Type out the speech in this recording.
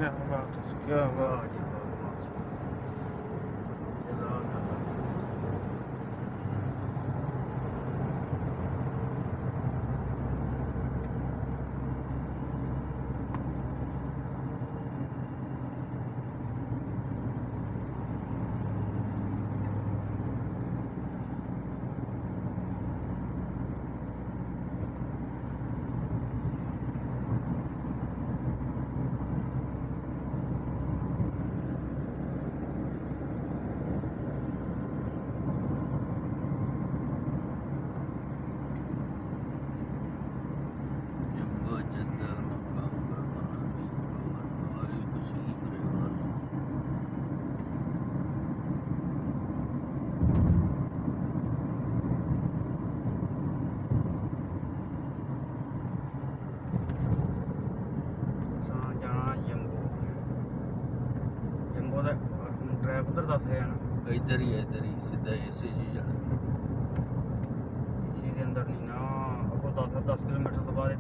बात है, क्या बात है। ट्रैक उधर दस है ना, इधर ही सीधा इसी जी जाना। इसी के अंदर नहीं ना, अब 10 किलोमीटर तो बाद